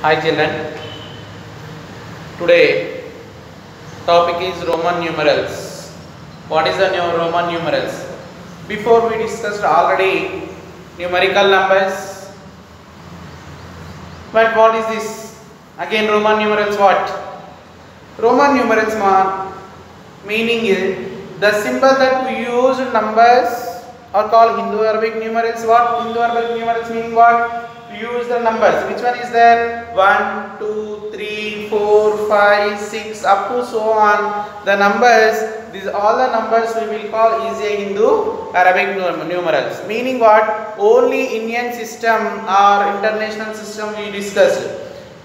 Hi children, today topic is Roman numerals. What is the Roman numerals? Before we discussed already numerical numbers, but what is this? Again Roman numerals what? Roman numerals meaning is the symbol that we use numbers are called Hindu-Arabic numerals. What? Hindu-Arabic numerals meaning what? We use the numbers. Which one is there? 1, 2, 3, 4, 5, 6 up to so on. The numbers, these all the numbers we will call is a Hindu-Arabic numerals. Meaning what? Only Indian system or international system we discussed.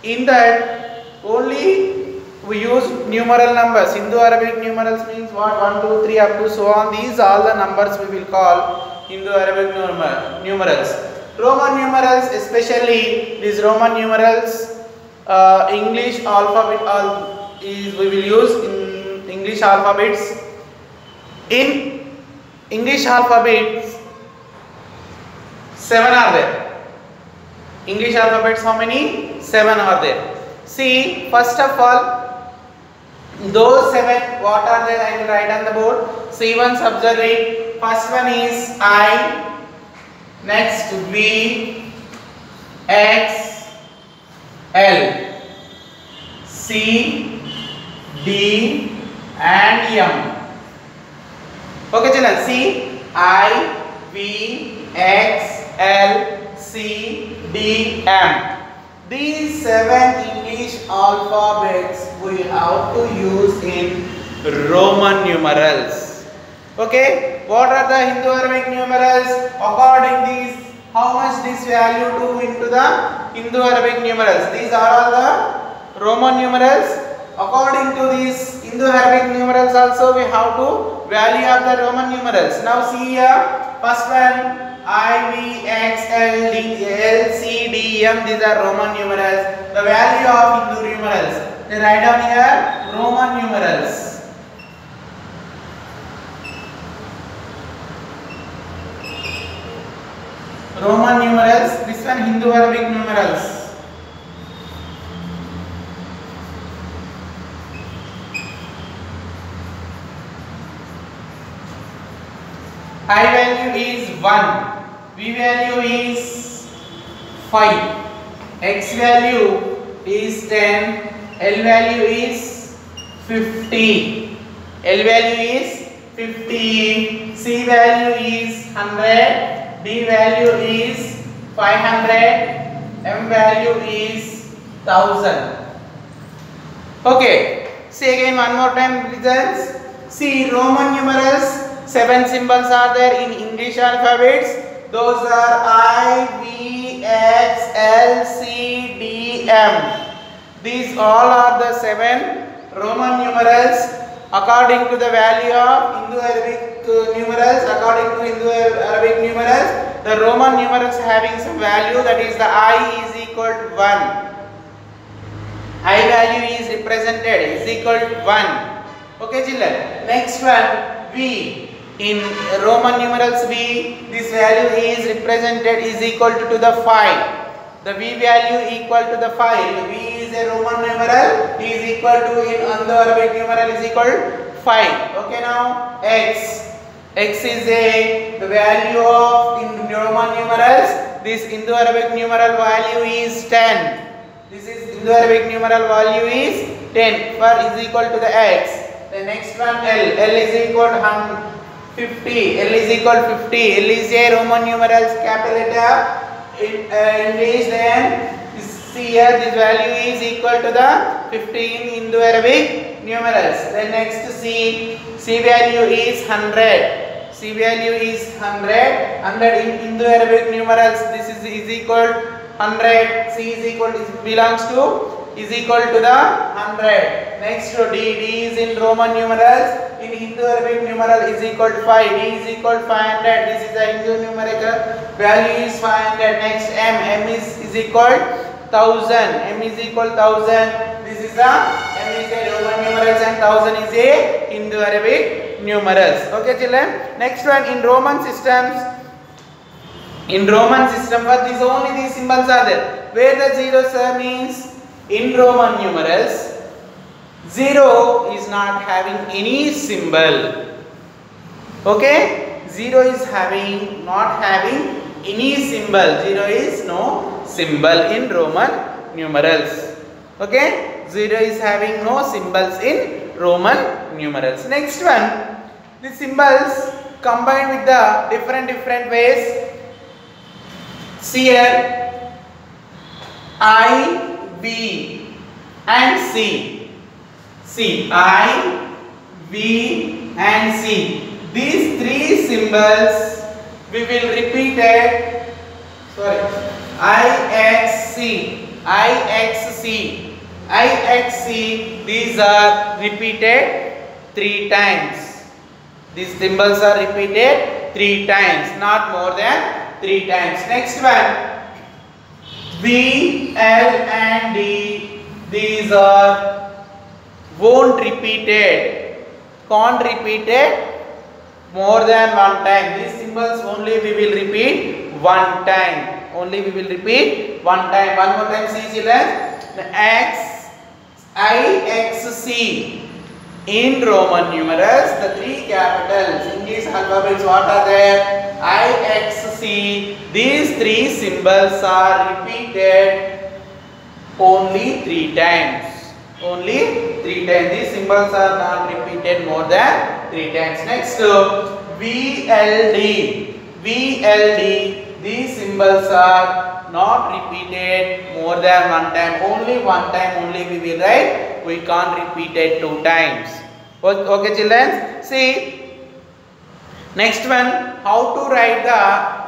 In that only we use numeral numbers. Hindu-Arabic numerals means what? 1, 2, 3 up to so on. These all the numbers we will call Hindu-Arabic numerals. Roman numerals, especially these Roman numerals, English alphabet we will use in English alphabets. In English alphabets, 7 are there. English alphabets, how many? 7 are there. See, first of all, those 7, what are they? I will write on the board. See, once observe it. First one is I. Next V, X, L, C, D and M. Okay children, see I, V, X, L, C, D, M. These 7 English alphabets we have to use in Roman numerals. Okay, what are the Hindu-Arabic numerals? According these, how much this value to into the Hindu-Arabic numerals? These are all the Roman numerals. According to these Hindu-Arabic numerals also we have to value of the Roman numerals. Now see here, first one I, V, X, L, D, L, C, D, M. These are Roman numerals. The value of Hindu numerals. They write down here Roman numerals. Roman numerals, this one Hindu-Arabic numerals. I value is 1, V value is 5, X value is 10, L value is 50, L value is 50, C value is 100, D value is 500, M value is 1000. Okay, say again one more time results. See, Roman numerals, 7 symbols are there in English alphabets. Those are I, V, X, L, C, D, M. These all are the 7 Roman numerals according to the value of Hindu-Arabic numerals. According to Hindu-Arabic numerals, the Roman numerals having some value, that is the I is equal to 1. I value is represented is equal to 1. Okay children. Next one V. In Roman numerals V, this value is represented is equal to the 5. The V value equal to the 5. V is a Roman numeral is equal to in Hindu-Arabic numeral is equal to 5. Okay, now X. X is the value of in Roman numerals. This Hindu-Arabic numeral value is 10. This is Hindu-Arabic numeral value is 10. For is equal to the X. The next one L. L is equal to 50. L is equal to 50. L is a Roman numerals capital letter in English. Then see here this value is equal to the 50 in Hindu-Arabic numerals. Then next C. C value is 100. C value is 100. 100 in Hindu-Arabic numerals. This is equal to 100. C is equal to belongs to is equal to the 100. Next to D. D is in Roman numerals. In Hindu-Arabic numeral is equal to 5. D is equal to 500. This is the Hindu numerical value is 500. Next M. M is equal to 1000. M is equal to 1000. This is the M is a Roman numerals and 1000 is a Hindu-Arabic numerals. Okay children. Next one in Roman systems. In Roman system, but these only these symbols are there. Where the zeros means in Roman numerals, 0 is not having any symbol. Okay, 0 is not having any symbol. 0 is no symbol in Roman numerals. Okay, 0 is having no symbols in Roman numerals. Next one, the symbols combined with the different ways. See here, I, V and C. See, I, V and C. These three symbols we will repeat it. Sorry, IXC, IXC, IXC. These are repeated 3 times. These symbols are repeated 3 times, not more than 3 times. Next one, V, L and D. These are won't repeated, can't repeat it more than 1 time. These symbols only we will repeat 1 time. Only we will repeat 1 time. One more time, see children. X, I, X, C. In Roman numerals, the 3 capitals. English alphabets, what are there? I, X, C. These 3 symbols are repeated only 3 times. Only 3 times. These symbols are not repeated more than 3 times. Next, VLD. VLD. These symbols are not repeated more than 1 time. Only 1 time only we will write. We can't repeat it 2 times. Okay children, see next one, how to write the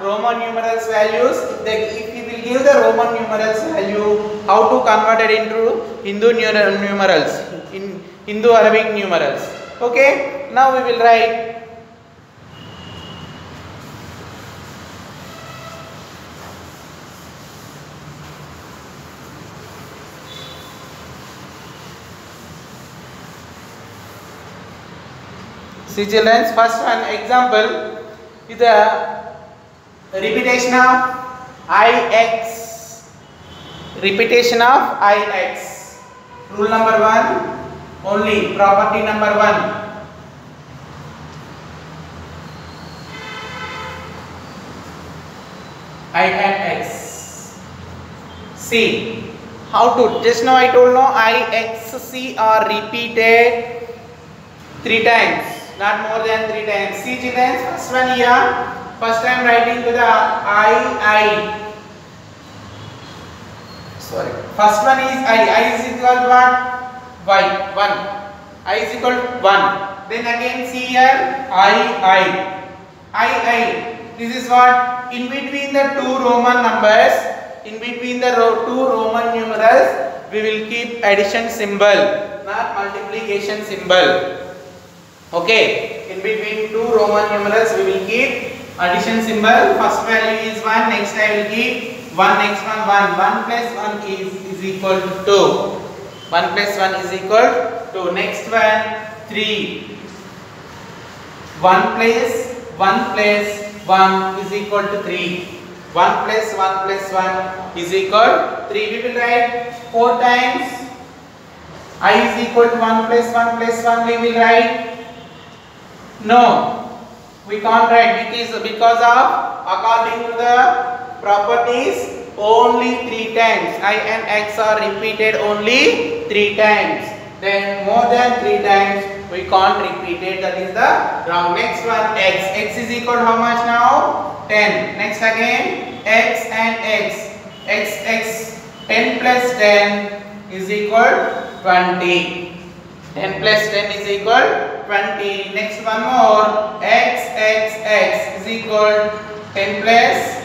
Roman numerals values. If we will give the Roman numerals value, how to convert it into Hindu numerals, in Hindu Arabic numerals. Okay, now we will write see children, first one example is the repetition of IX. Repetition of IX. Rule number 1, only property number 1. I and X. See, how to, just now I told no, I, X, C are repeated 3 times. Not more than 3 times. See children, first one here. First I am writing to the I. Sorry. First one is I. I is equal to what? Y. 1. I is equal to 1. Then again see here. I. This is what? In between the 2 Roman numbers, in between the 2 Roman numerals, we will keep addition symbol, not multiplication symbol. Okay, in between 2 Roman numerals we will keep addition symbol. First value is 1, next I will keep 1, next one 1. 1 plus 1 is equal to 2. 1 plus 1 is equal to, next one 3. 1 plus 1 is equal to 3. 1 plus 1 is equal to 3. We will write 4 times. I is equal to 1 plus 1 we will write. No, we can't write because of, according to the properties, only 3 times. I and X are repeated only 3 times. Then more than 3 times we can't repeat it. That is the wrong. Next one, X. X is equal to how much now? 10. Next again, X and X. 10 plus 10 is equal to 20. 10 plus 10 is equal to 20. Next one more, X is equal to 10 plus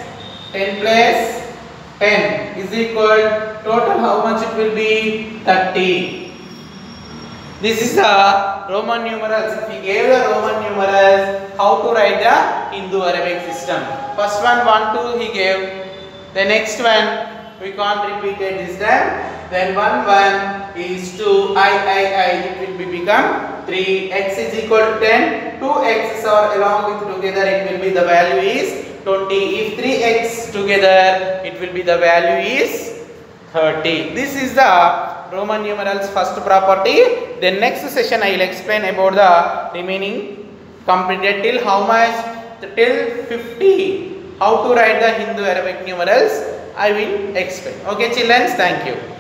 10 is equal to total how much it will be? 30. This is the Roman numerals. If we gave the Roman numerals, how to write the Hindu Arabic system? First one 1 2 he gave. The next one we can't repeat it this time. Then 1 is 2. It will become 3. X is equal to 10. 2 x's are along with together. It will be, the value is 20. If 3x together, it will be the value is 30. This is the Roman numerals first property. Then next session I will explain about the remaining completed till how much? Till 50. How to write the Hindu Arabic numerals I will explain. Okay children, thank you.